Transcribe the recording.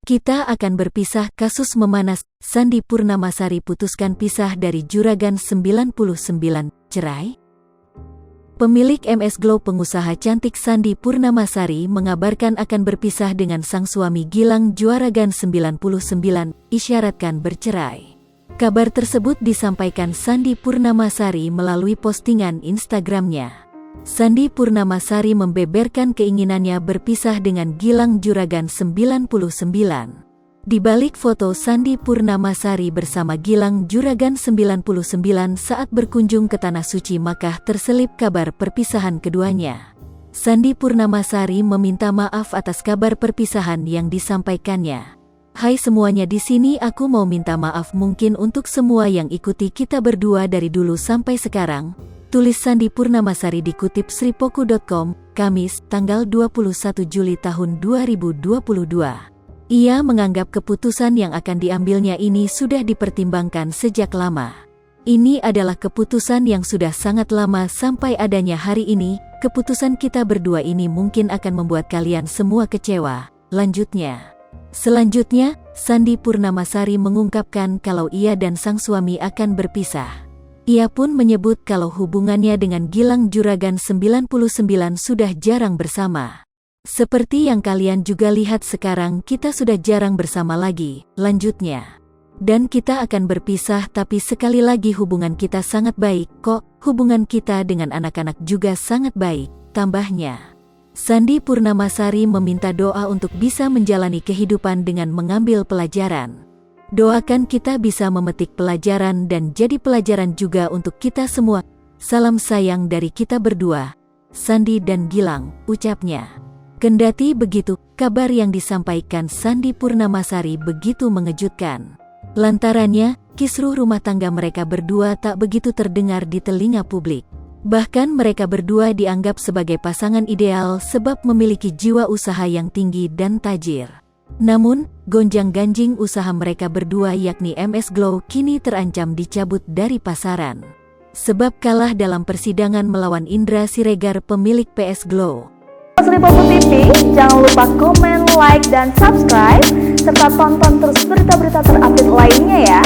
Kita akan berpisah. Kasus memanas, Sandi Purnamasari putuskan pisah dari Juragan 99, cerai? Pemilik MS Glow pengusaha cantik Sandi Purnamasari mengabarkan akan berpisah dengan sang suami Gilang Juragan 99, isyaratkan bercerai. Kabar tersebut disampaikan Sandi Purnamasari melalui postingan Instagramnya. Sandi Purnamasari membeberkan keinginannya berpisah dengan Gilang Juragan 99. Di balik foto Sandi Purnamasari bersama Gilang Juragan 99 saat berkunjung ke Tanah Suci Makkah terselip kabar perpisahan keduanya. Sandi Purnamasari meminta maaf atas kabar perpisahan yang disampaikannya. Hai semuanya, di sini aku mau minta maaf mungkin untuk semua yang ikuti kita berdua dari dulu sampai sekarang. Tulis Sandi Purnamasari dikutip sripoku.com, Kamis, tanggal 21 Juli tahun 2022. Ia menganggap keputusan yang akan diambilnya ini sudah dipertimbangkan sejak lama. Ini adalah keputusan yang sudah sangat lama sampai adanya hari ini. Keputusan kita berdua ini mungkin akan membuat kalian semua kecewa, lanjutnya. Selanjutnya, Sandi Purnamasari mengungkapkan kalau ia dan sang suami akan berpisah. Ia pun menyebut kalau hubungannya dengan Gilang Juragan 99 sudah jarang bersama. Seperti yang kalian juga lihat sekarang, kita sudah jarang bersama lagi, lanjutnya. Dan kita akan berpisah, tapi sekali lagi hubungan kita sangat baik kok, hubungan kita dengan anak-anak juga sangat baik, tambahnya. Sandi Purnamasari meminta doa untuk bisa menjalani kehidupan dengan mengambil pelajaran. Doakan kita bisa memetik pelajaran dan jadi pelajaran juga untuk kita semua. Salam sayang dari kita berdua, Sandi dan Gilang, ucapnya. Kendati begitu, kabar yang disampaikan Sandi Purnamasari begitu mengejutkan. Lantarannya, kisruh rumah tangga mereka berdua tak begitu terdengar di telinga publik. Bahkan mereka berdua dianggap sebagai pasangan ideal sebab memiliki jiwa usaha yang tinggi dan tajir. Namun, gonjang-ganjing usaha mereka berdua yakni MS Glow kini terancam dicabut dari pasaran. Sebab kalah dalam persidangan melawan Indra Siregar pemilik PS Glow. Sripoku TV, jangan lupa komen, like, dan subscribe, serta tonton terus berita-berita terupdate lainnya ya.